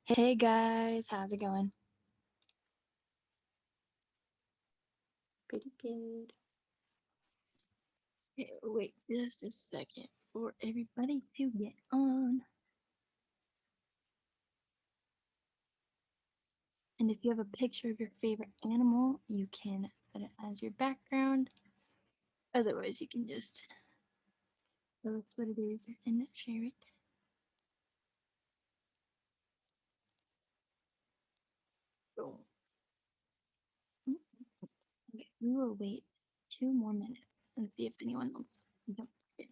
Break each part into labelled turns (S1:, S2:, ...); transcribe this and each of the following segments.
S1: Hey guys, how's it going? Pretty good. Okay, wait just a second for everybody to get on. And if you have a picture of your favorite animal, you can set it as your background. Otherwise, you can just tell us what it is and share it. Boom. Okay, we will wait 2 more minutes and see if anyone else jumps in.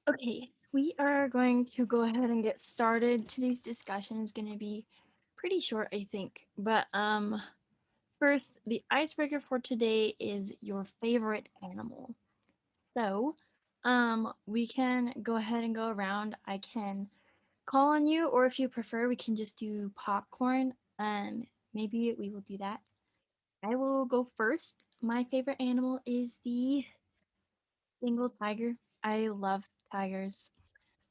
S1: Okay, we are going to go ahead and get started. Today's discussion is going to be pretty short, I think. But first, the icebreaker for today is your favorite animal. So, we can go ahead and go around. I can call on you, or if you prefer, we can just do popcorn. Maybe we will do that. I will go first. My favorite animal is the Bengal tiger. I love tigers.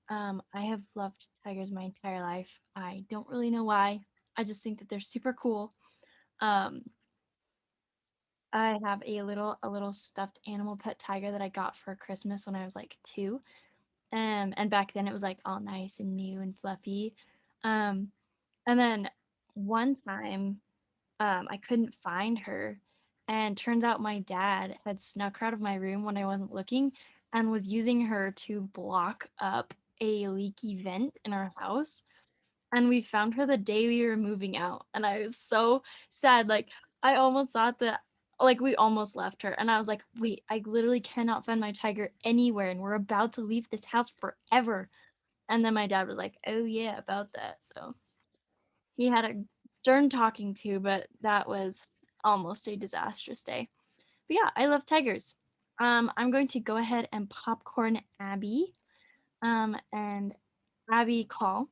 S1: I have loved tigers my entire life. I don't really know why. I just think that they're super cool. Um, I have a little stuffed animal pet tiger that I got for Christmas when I was like 2. And back then it was like all nice and new and fluffy. Um, and then one time, I couldn't find her, and turns out my dad had snuck her out of my room when I wasn't looking and was using her to block up a leaky vent in our house. And we found her the day we were moving out, and I was so sad. Like, I almost thought that, like, we almost left her, and I was like, wait, I literally cannot find my tiger anywhere, and we're about to leave this house forever. And then my dad was like, oh yeah, about that. So he had a stern talking to, but that was almost a disastrous day. But yeah, I love tigers. I'm going to go ahead and popcorn Abby. And Abby call.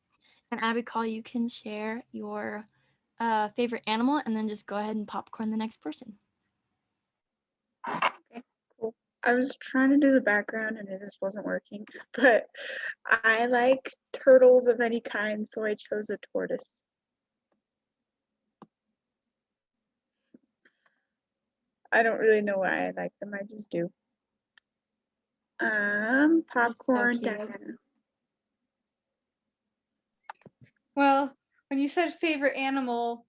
S1: And Abby call, you can share your favorite animal and then just go ahead and popcorn the next person.
S2: Okay, cool. I was trying to do the background and it just wasn't working, but I like turtles of any kind, so I chose a tortoise. I don't really know why I like them, I just do. Popcorn Diana.
S3: Well, when you said favorite animal,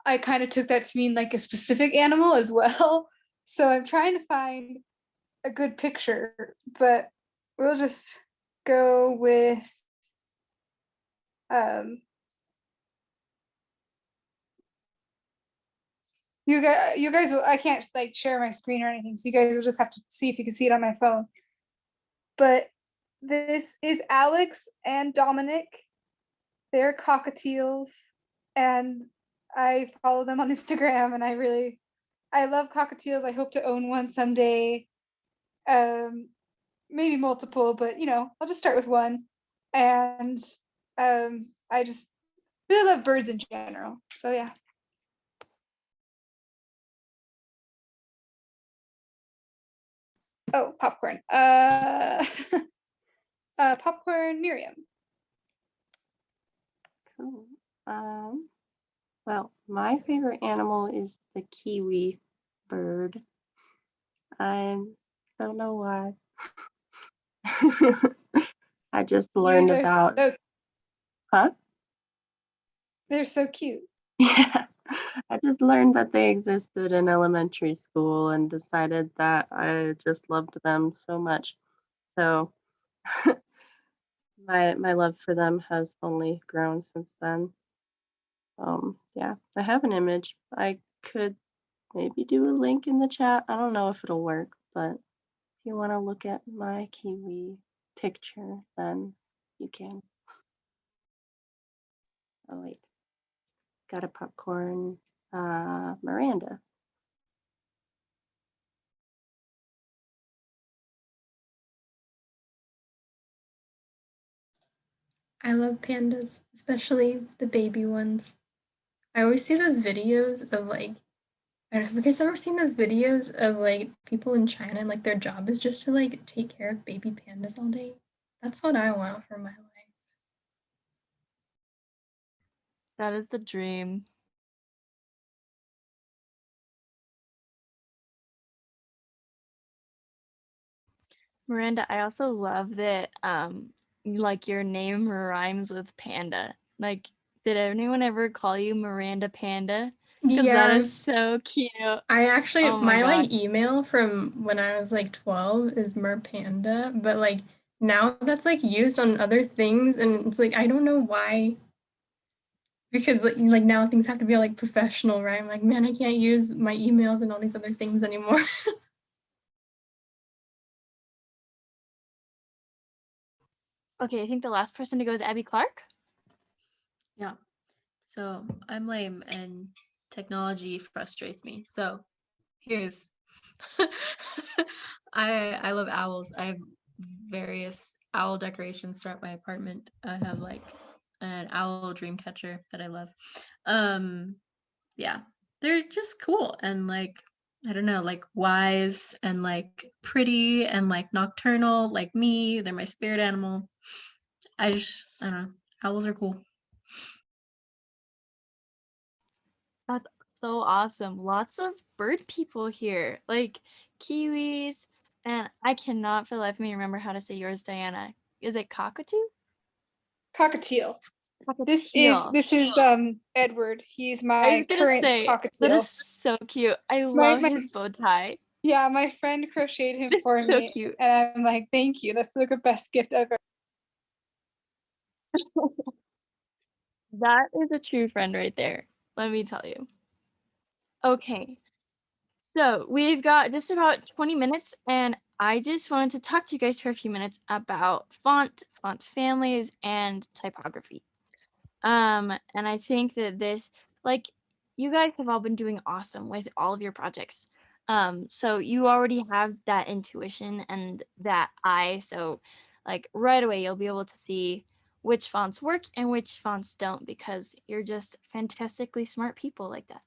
S3: I kind of took that to mean like a specific animal as well. So I'm trying to find a good picture, but we'll just go with um you guys will, I can't like share my screen or anything, so you guys will just have to see if you can see it on my phone. But this is Alex and Dominic. They're cockatiels, and I follow them on Instagram, and I love cockatiels. I hope to own one someday. Um, maybe multiple, but I'll just start with one. And I just really love birds in general. So yeah. Oh, popcorn. Popcorn Miriam.
S4: Cool. Well, my favorite animal is the kiwi bird. I don't know why. I just learned
S3: Kiwis are
S4: about,
S3: so,
S4: huh?
S3: they're so cute.
S4: Yeah, I just learned that they existed in elementary school and decided that I just loved them so much. So my love for them has only grown since then. Yeah, I have an image. I could maybe do a link in the chat. I don't know if it'll work, but if you want to look at my kiwi picture, then you can. Oh wait, got a popcorn. Miranda.
S5: I love pandas, especially the baby ones. I always see those videos of like, I don't know if you guys ever seen those videos of like people in China and like their job is just to like take care of baby pandas all day. That's what I want for my life.
S1: That is the dream. Miranda, I also love that like your name rhymes with panda. Like, did anyone ever call you Miranda Panda? Because that is
S5: Yes.
S1: so cute.
S5: I actually,
S1: Oh my
S5: my like
S1: God.
S5: email from when I was like 12 is merpanda, but like now that's like used on other things and it's like I don't know why because like now things have to be like professional, right? I'm like, man, I can't use my emails and all these other things anymore.
S1: Okay, I think the last person to go is Abby Clark.
S6: Yeah. So I'm lame and technology frustrates me. So here's I love owls. I have various owl decorations throughout my apartment. I have like an owl dream catcher that I love. Yeah. They're just cool and like I don't know, like wise and like pretty and like nocturnal like me. They're my spirit animal. I don't know. Owls are cool.
S1: That's so awesome. Lots of bird people here, like kiwis, and I cannot for the life of me remember how to say yours, Diana. Is it cockatoo?
S3: Cockatiel.
S1: Cockatiel.
S3: This is Edward. He's
S1: I
S3: my
S1: was gonna
S3: current
S1: say that
S3: cockatiel.
S1: is so cute. I
S3: My
S1: love his bow tie.
S3: yeah, my friend crocheted him
S1: It's
S3: for
S1: so
S3: me,
S1: cute.
S3: and I'm like, thank you. That's like the best gift ever.
S1: That is a true friend right there. Let me tell you. Okay, so we've got just about 20 minutes, and I just wanted to talk to you guys for a few minutes about font families, and typography. And I think that this, like, you guys have all been doing awesome with all of your projects. So you already have that intuition and that eye. So, like, right away, you'll be able to see which fonts work and which fonts don't because you're just fantastically smart people like that.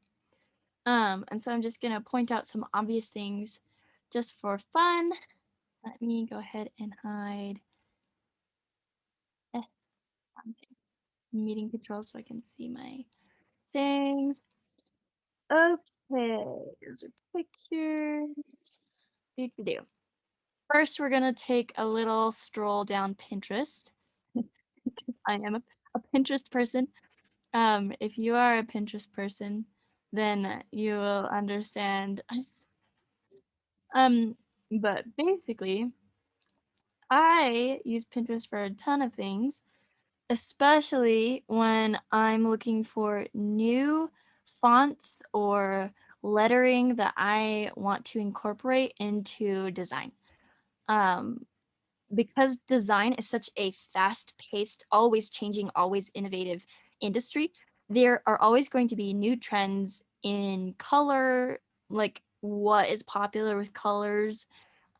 S1: And so I'm just gonna point out some obvious things just for fun. Let me go ahead and hide meeting control so I can see my things. Okay, here's our pictures. Do. First, we're gonna take a little stroll down Pinterest. I am a Pinterest person. If you are a Pinterest person, then you will understand. But basically, I use Pinterest for a ton of things, especially when I'm looking for new fonts or lettering that I want to incorporate into design. Um, because design is such a fast-paced, always changing, always innovative industry, there are always going to be new trends in color, like what is popular with colors.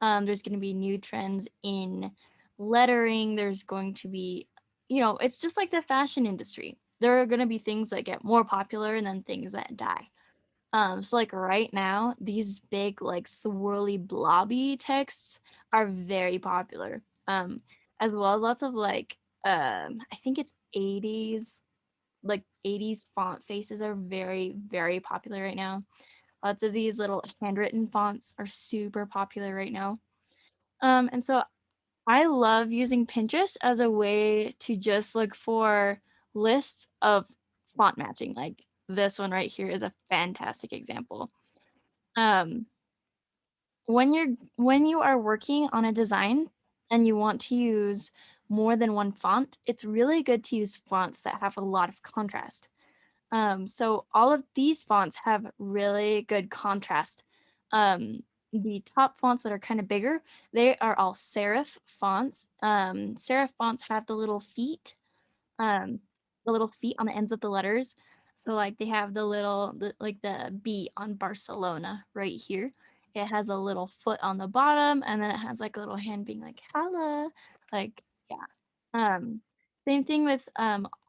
S1: There's going to be new trends in lettering. There's going to be, it's just like the fashion industry. There are going to be things that get more popular and then things that die. So like right now, these big like swirly blobby texts are very popular. As well as lots of like I think it's 80s, like 80s font faces are very, very popular right now. Lots of these little handwritten fonts are super popular right now. And so I love using Pinterest as a way to just look for lists of font matching. Like this one right here is a fantastic example. Um, when you are working on a design and you want to use more than one font, it's really good to use fonts that have a lot of contrast. So all of these fonts have really good contrast. The top fonts that are kind of bigger, they are all serif fonts. Serif fonts have um, the little feet on the ends of the letters. So like they have like the B on Barcelona right here. It has a little foot on the bottom, and then it has like a little hand being like "Holla," like yeah. Um, Same thing with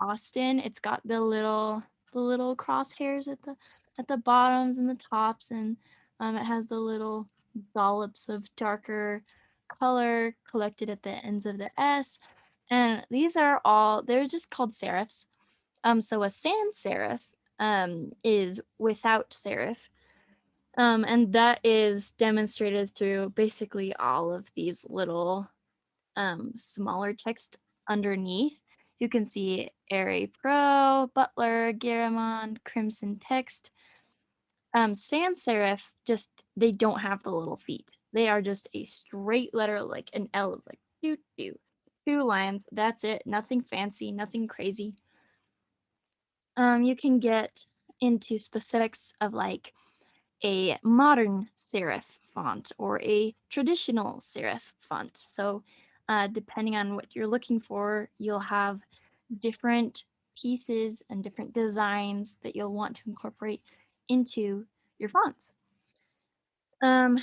S1: Austin. It's got the little crosshairs at the bottoms and the tops, and it has the little dollops of darker color collected at the ends of the S. And these are all, they're just called serifs. So a sans serif is without serif. And that is demonstrated through basically all of these little smaller text underneath. You can see Airy Pro, Butler, Garamond, Crimson Text. Sans serif just, they don't have the little feet. They are just a straight letter, like an L is like doo doo. 2 lines, that's it. Nothing fancy, nothing crazy. You can get into specifics of like a modern serif font or a traditional serif font. So, depending on what you're looking for, you'll have different pieces and different designs that you'll want to incorporate into your fonts. Um,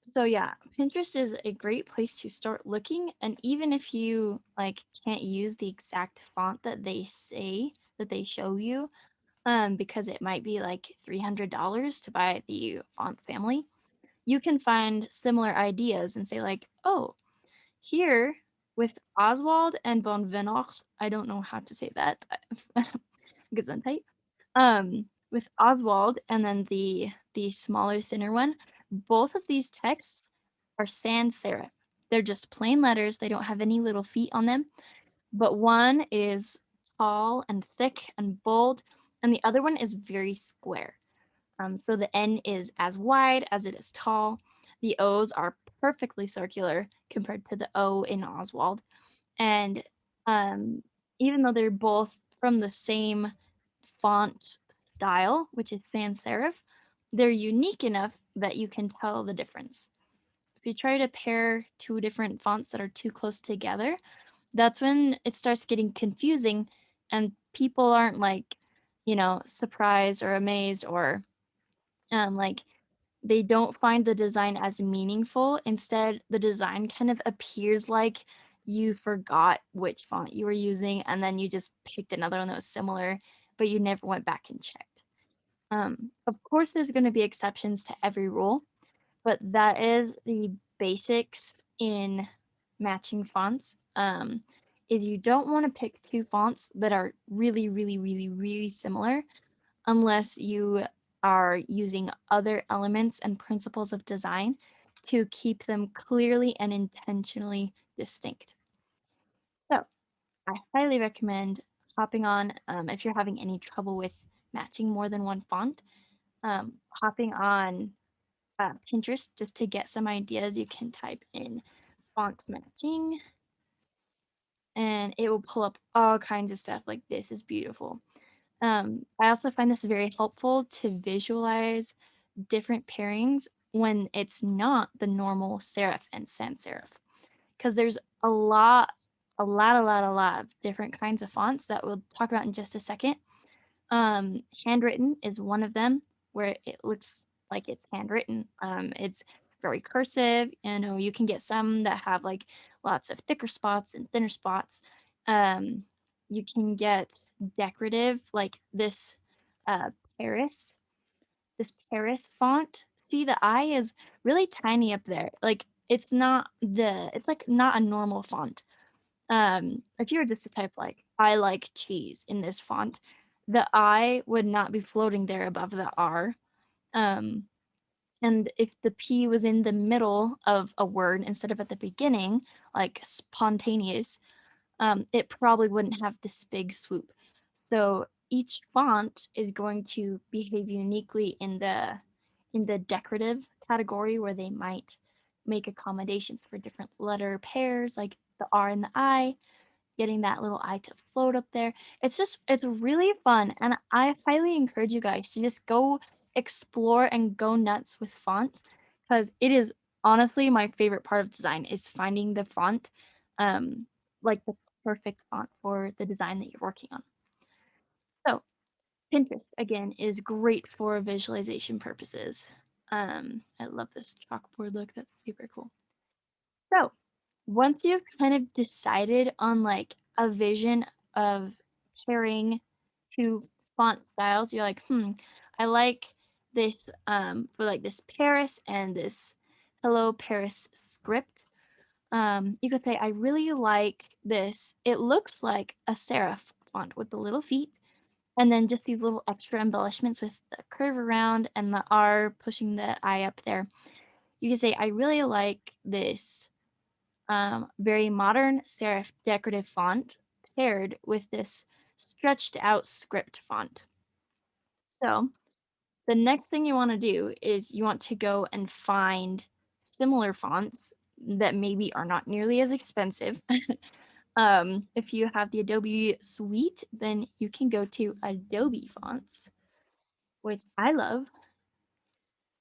S1: so yeah, Pinterest is a great place to start looking, and even if you like can't use the exact font that they say that they show you, because it might be like $300 to buy the font family, you can find similar ideas and say like, oh, here with Oswald and Bonvenoch, I don't know how to say that, Gesundheit. With Oswald and then the smaller, thinner one, both of these texts are sans serif. They're just plain letters. They don't have any little feet on them. But one is tall and thick and bold, and the other one is very square. So the N is as wide as it is tall. The O's are perfectly circular compared to the O in Oswald. And um, even though they're both from the same font style, which is sans serif, they're unique enough that you can tell the difference. If you try to pair two different fonts that are too close together, that's when it starts getting confusing and people aren't like, surprised or amazed or like they don't find the design as meaningful. Instead, the design kind of appears like you forgot which font you were using and then you just picked another one that was similar, but you never went back and checked. Of course, there's going to be exceptions to every rule, but that is the basics in matching fonts. Is you don't want to pick two fonts that are really, really, really, really similar unless you are using other elements and principles of design to keep them clearly and intentionally distinct. So I highly recommend hopping on, if you're having any trouble with matching more than one font, hopping on Pinterest just to get some ideas. You can type in font matching and it will pull up all kinds of stuff like this is beautiful. I also find this very helpful to visualize different pairings when it's not the normal serif and sans serif, because there's a lot of different kinds of fonts that we'll talk about in just a second. Handwritten is one of them where it looks like it's handwritten. It's very cursive. You can get some that have like lots of thicker spots and thinner spots. Um, you can get decorative, like this Paris. this Paris font. See, the I is really tiny up there. Like it's not it's like not a normal font. If you were just to type like I like cheese in this font, the I would not be floating there above the R. Um, and if the P was in the middle of a word instead of at the beginning, like spontaneous, it probably wouldn't have this big swoop. So each font is going to behave uniquely in the decorative category where they might make accommodations for different letter pairs like the R and the I, getting that little I to float up there. It's really fun. And I highly encourage you guys to just go explore and go nuts with fonts because it is honestly my favorite part of design is finding the font, like the perfect font for the design that you're working on. So Pinterest again is great for visualization purposes. I love this chalkboard look. That's super cool. So once you've kind of decided on like a vision of pairing two font styles, you're like, I like this for like this Paris and this Hello Paris script. You could say, I really like this. It looks like a serif font with the little feet, and then just these little extra embellishments with the curve around and the R pushing the I up there. You could say, I really like this very modern serif decorative font paired with this stretched out script font. So the next thing you want to do is you want to go and find similar fonts that maybe are not nearly as expensive. If you have the Adobe suite, then you can go to Adobe fonts, which I love,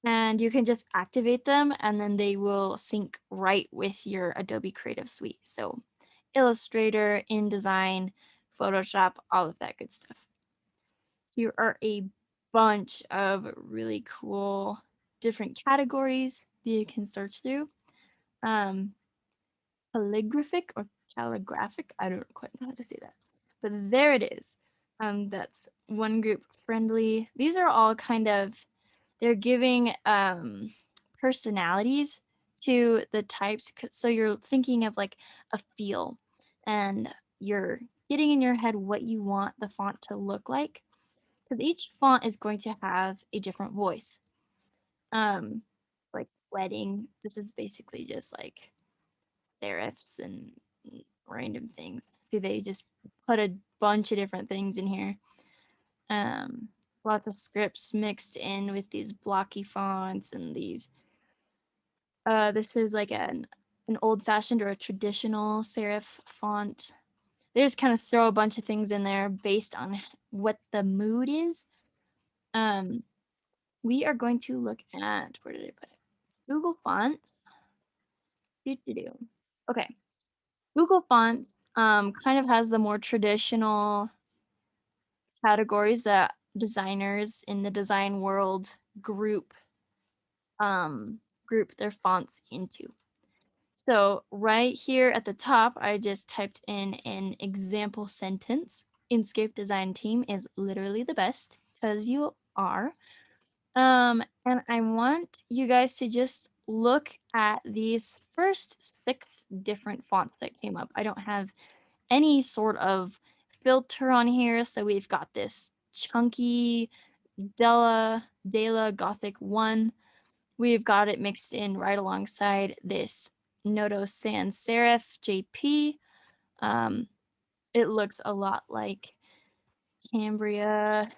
S1: and you can just activate them and then they will sync right with your Adobe Creative Suite. So Illustrator, InDesign, Photoshop, all of that good stuff. Here are a bunch of really cool different categories that you can search through. Calligraphic or calligraphic, I don't quite know how to say that, but there it is. That's one group friendly. These are all kind of they're giving personalities to the types. So you're thinking of like a feel and you're getting in your head what you want the font to look like because each font is going to have a different voice. Um, like wedding, this is basically just like serifs and random things. See, they just put a bunch of different things in here. Um, Lots of scripts mixed in with these blocky fonts and these. This is like an old fashioned or a traditional serif font. They just kind of throw a bunch of things in there based on what the mood is. We are going to look at where did I put it? Google Fonts. Okay, Google Fonts kind of has the more traditional categories that designers in the design world group their fonts into. So right here at the top, I just typed in an example sentence. Inkscape design team is literally the best because you are. And I want you guys to just look at these first 6 different fonts that came up. I don't have any sort of filter on here. So we've got this chunky Dela Gothic 1. We've got it mixed in right alongside this Noto Sans Serif JP. It looks a lot like Cambria.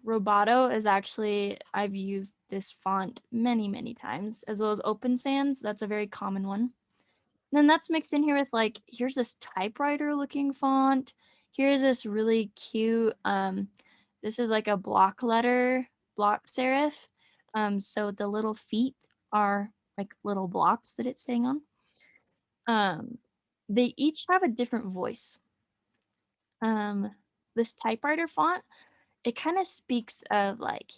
S1: Roboto is actually, I've used this font many, many times, as well as Open Sans. That's a very common one. And then that's mixed in here with like, here's this typewriter looking font. Here's this really cute, this is like a block serif. So the little feet are like little blocks that it's sitting on. They each have a different voice. This typewriter font, it kind of speaks of like,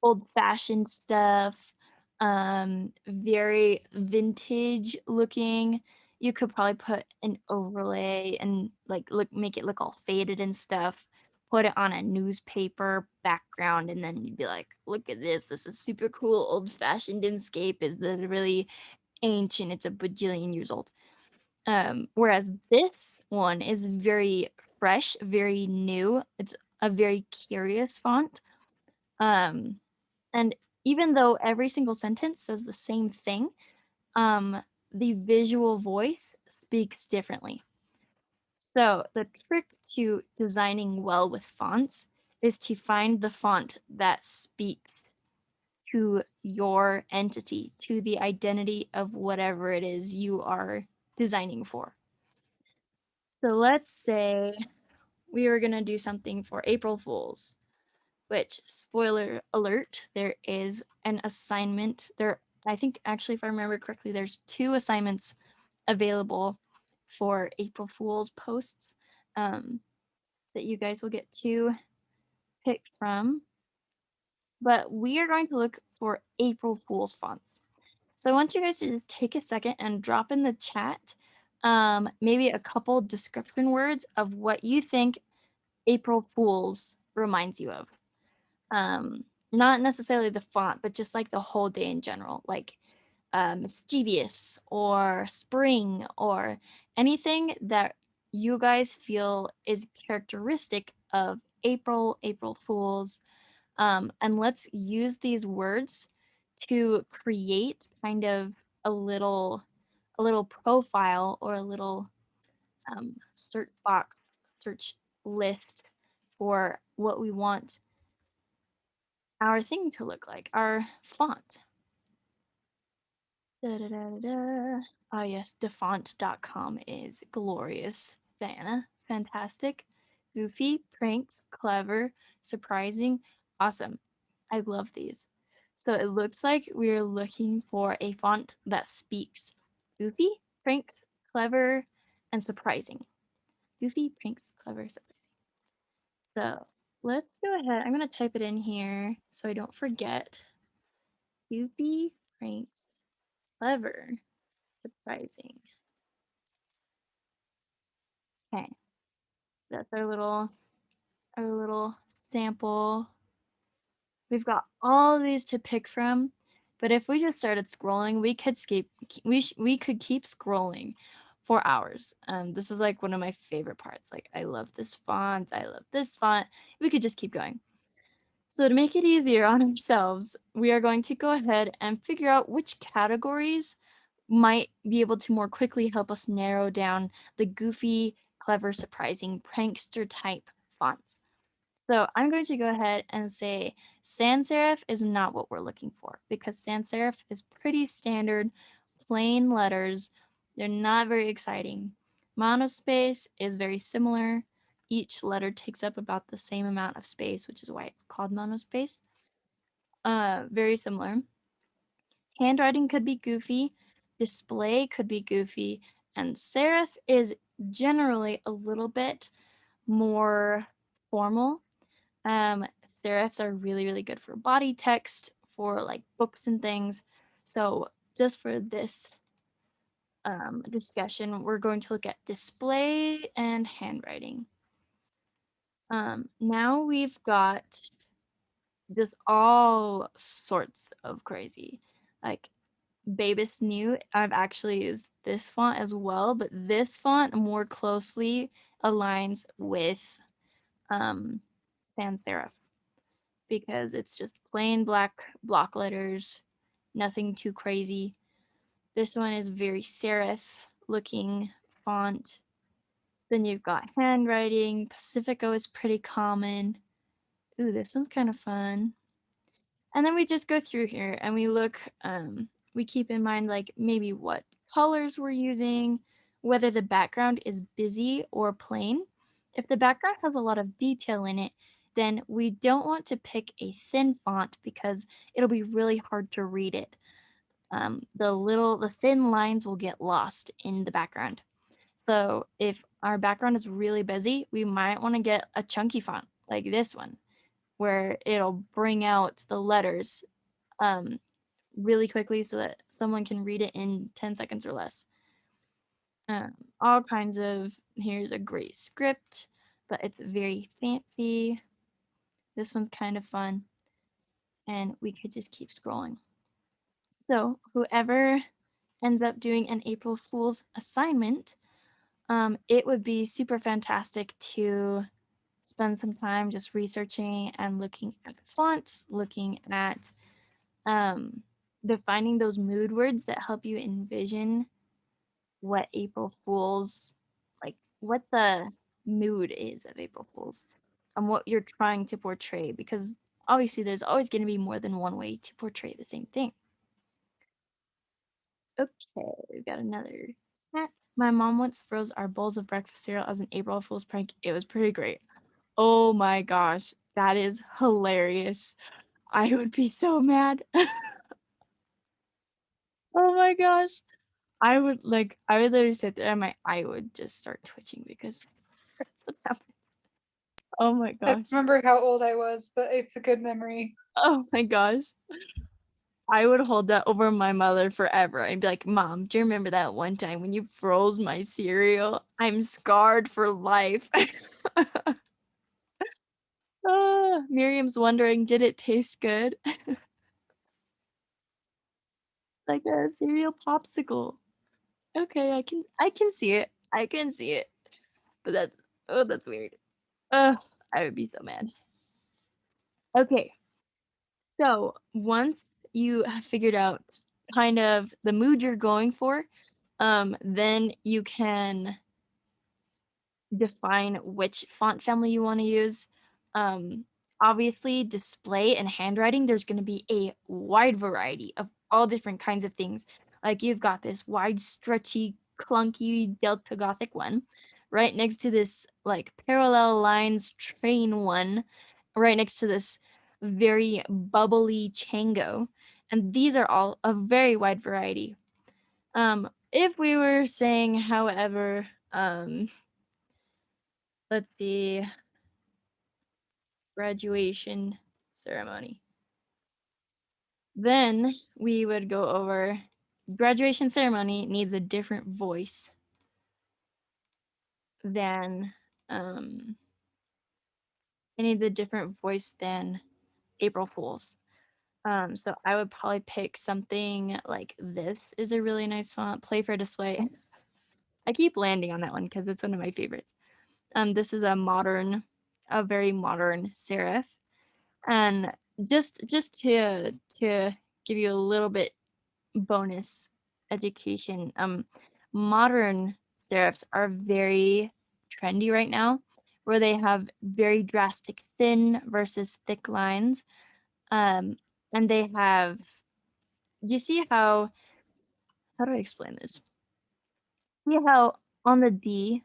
S1: old fashioned stuff, very vintage looking. You could probably put an overlay and like make it look all faded and stuff. put it on a newspaper background, and then you'd be like, look at this. This is super cool. Old fashioned Inscape is literally ancient. It's a bajillion years old. Whereas this one is very fresh, very new. It's a very curious font. And even though every single sentence says the same thing, the visual voice speaks differently. So the trick to designing well with fonts is to find the font that speaks to your entity, to the identity of whatever it is you are designing for. So let's say we were going to do something for April Fools, which, spoiler alert, there is an assignment. I think actually, if I remember correctly, there's 2 assignments available for April Fools posts that you guys will get to pick from. But we are going to look for April Fools fonts. So I want you guys to just take a second and drop in the chat maybe a couple description words of what you think April Fools reminds you of. Not necessarily the font, but just like the whole day in general, like mischievous or spring or anything that you guys feel is characteristic of April Fools. And let's use these words to create kind of a little profile or a little search box, search list for what we want our thing to look like, our font. Oh yes, defont.com is glorious. Diana, fantastic. Goofy, pranks, clever, surprising, awesome. I love these. So it looks like we're looking for a font that speaks goofy, pranks, clever, and surprising. Goofy, pranks, clever, surprising. So let's go ahead. I'm going to type it in here so I don't forget. Goofy, pranks, clever, surprising. Okay, that's our little sample. We've got all of these to pick from, but if we just started scrolling, we could keep scrolling for hours. This is like one of my favorite parts. Like I love this font, I love this font. We could just keep going. So to make it easier on ourselves, we are going to go ahead and figure out which categories might be able to more quickly help us narrow down the goofy, clever, surprising, prankster type fonts. So I'm going to go ahead and say sans serif is not what we're looking for because sans serif is pretty standard, plain letters. They're not very exciting. Monospace is very similar. Each letter takes up about the same amount of space, which is why it's called monospace. Very similar. Handwriting could be goofy. Display could be goofy. And serif is generally a little bit more formal. Serifs are really, really good for body text, for like books and things. So just for this discussion, we're going to look at display and handwriting. Now we've got just all sorts of crazy. Like Babus New, I've actually used this font as well, but this font more closely aligns with sans serif because it's just plain black block letters, nothing too crazy. This one is very serif looking font. Then you've got handwriting. Pacifico is pretty common. Ooh, this one's kind of fun. And then we just go through here and we look, we keep in mind like maybe what colors we're using, whether the background is busy or plain. If the background has a lot of detail in it, then we don't want to pick a thin font because it'll be really hard to read it. The thin lines will get lost in the background. So if our background is really busy, we might want to get a chunky font like this one, where it'll bring out the letters really quickly so that someone can read it in 10 seconds or less. All kinds of, here's a great script but it's very fancy. This one's kind of fun. And we could just keep scrolling. So whoever ends up doing an April Fool's assignment, it would be super fantastic to spend some time just researching and looking at fonts, looking at defining those mood words that help you envision what April Fool's, like what the mood is of April Fool's and what you're trying to portray, because obviously there's always going to be more than one way to portray the same thing. Okay, we've got another chat. My mom once froze our bowls of breakfast cereal as an April Fool's prank. It was pretty great. Oh my gosh, that is hilarious. I would be so mad. Oh my gosh. I would literally sit there and my eye would just start twitching because that's what happened. Oh my
S3: I
S1: gosh.
S3: remember how old I was, but it's a good memory.
S1: Oh my gosh. I would hold that over my mother forever. I'd be like, Mom, do you remember that one time when you froze my cereal? I'm scarred for life. Miriam's wondering, did it taste good? Like a cereal popsicle. Okay, I can see it. I can see it. But that's weird. I would be so mad. Okay. So once you have figured out kind of the mood you're going for, then you can define which font family you want to use. Um, Obviously, display and handwriting, there's going to be a wide variety of all different kinds of things. Like you've got this wide, stretchy, clunky Delta Gothic one, right next to this like parallel lines train one, right next to this very bubbly Chango. And these are all a very wide variety. If we were saying, however, let's see, graduation ceremony. Then we would go over graduation ceremony needs a different voice than it needs a different voice than April Fools. So I would probably pick something like this is a really nice font, Play for Display. I keep landing on that one because it's one of my favorites. This is a very modern serif. And just to give you a little bit bonus education, modern serifs are very trendy right now, where they have very drastic thin versus thick lines. And they have, do you see how do I explain this? See how on the D,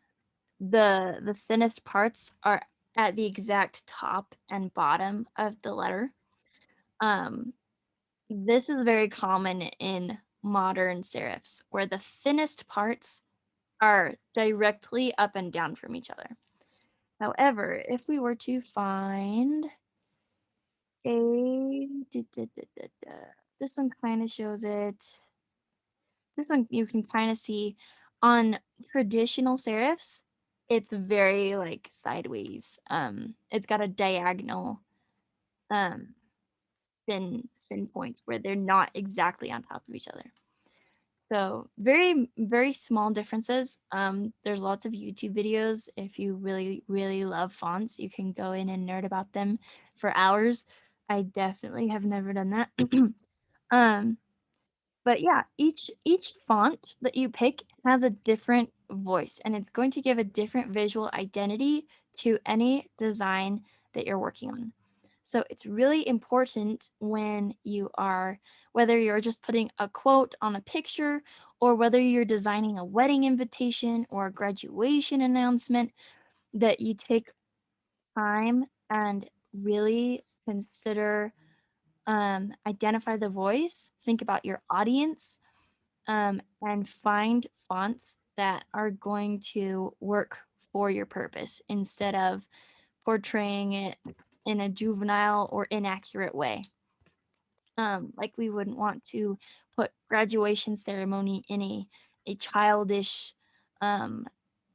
S1: the thinnest parts are at the exact top and bottom of the letter. This is very common in modern serifs, where the thinnest parts are directly up and down from each other. However, if we were to find a this one kind of shows it. This one you can kind of see on traditional serifs, it's very like sideways. It's got a diagonal um thin points where they're not exactly on top of each other. So very, very small differences. There's lots of YouTube videos. If you really, really love fonts, you can go in and nerd about them for hours. I definitely have never done that. um, but yeah, each font that you pick has a different voice, and it's going to give a different visual identity to any design that you're working on. So it's really important when you are, whether you're just putting a quote on a picture or whether you're designing a wedding invitation or a graduation announcement, that you take time and really consider, identify the voice, think about your audience, and find fonts that are going to work for your purpose instead of portraying it in a juvenile or inaccurate way. Like we wouldn't want to put graduation ceremony in a childish, um,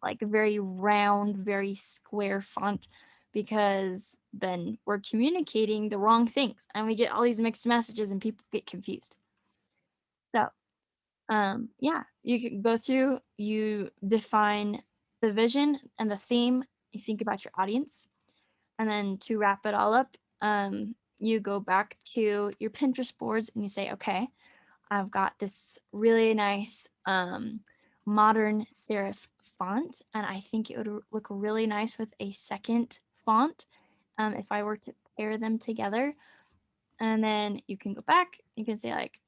S1: like a very round, very square font, because then we're communicating the wrong things and we get all these mixed messages and people get confused. So, yeah, you can go through, you define the vision and the theme, you think about your audience, and then to wrap it all up, you go back to your Pinterest boards and you say, okay, I've got this really nice modern serif font, and I think it would look really nice with a second font if I were to pair them together. And then you can go back, you can say like,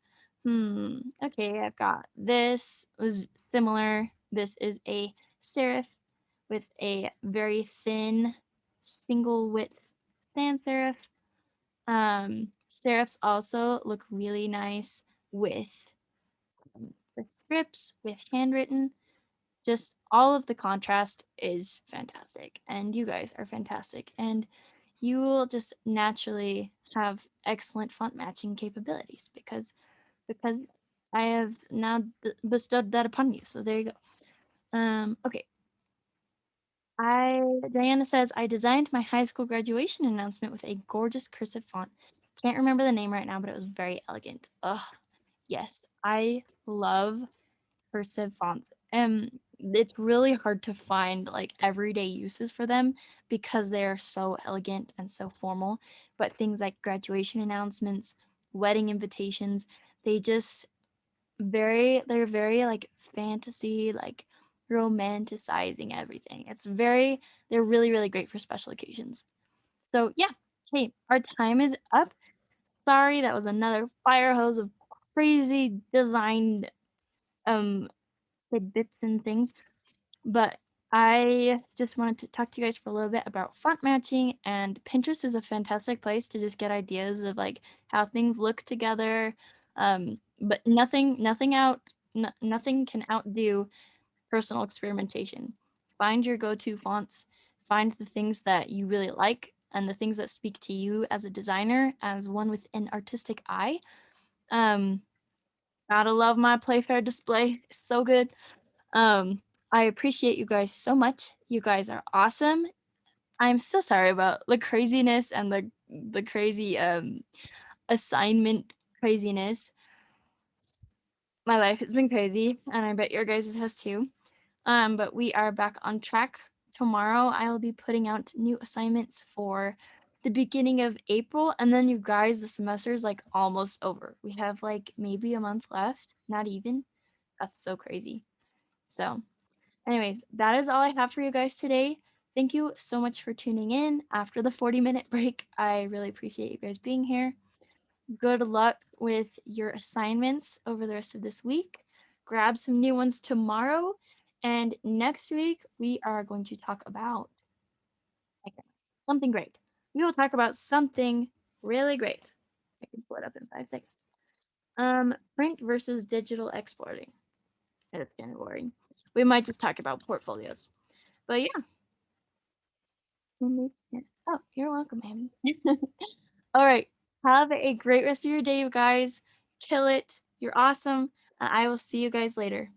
S1: okay, I've got this was similar. This is a serif with a very thin single width sans serif. Serifs also look really nice with scripts, with handwritten. Just all of the contrast is fantastic, and you guys are fantastic, and you will just naturally have excellent font matching capabilities because I have now bestowed that upon you. So there you go. Okay. Diana says, I designed my high school graduation announcement with a gorgeous cursive font. Can't remember the name right now, but it was very elegant. Ugh, yes, I love cursive fonts. It's really hard to find like everyday uses for them because they are so elegant and so formal. But things like graduation announcements, wedding invitations, they just they're very like fantasy, like romanticizing everything. They're really, really great for special occasions. So yeah, hey, our time is up. Sorry, that was another fire hose of crazy designed tidbits and things. But I just wanted to talk to you guys for a little bit about font matching, and Pinterest is a fantastic place to just get ideas of like how things look together. But nothing can outdo personal experimentation. Find your go-to fonts, find the things that you really like and the things that speak to you as a designer, as one with an artistic eye. Um, Gotta love my Playfair display. It's so good. Um, I appreciate you guys so much. You guys are awesome. I'm so sorry about the craziness and the crazy assignment craziness. My life has been crazy, and I bet your guys' has too. But we are back on track. Tomorrow I will be putting out new assignments for the beginning of April, and then you guys, the semester is like almost over. We have like maybe a month left, not even. That's so crazy. So anyways, that is all I have for you guys today. Thank you so much for tuning in after the 40-minute break. I really appreciate you guys being here. Good luck with your assignments over the rest of this week. Grab some new ones tomorrow. And next week, we are going to talk about something great. We will talk about something really great. I can pull it up in 5 seconds. Print versus digital exporting. It's kind of boring. We might just talk about portfolios. But yeah. Oh, you're welcome, Amy. All right. Have a great rest of your day, you guys. Kill it. You're awesome. And I will see you guys later.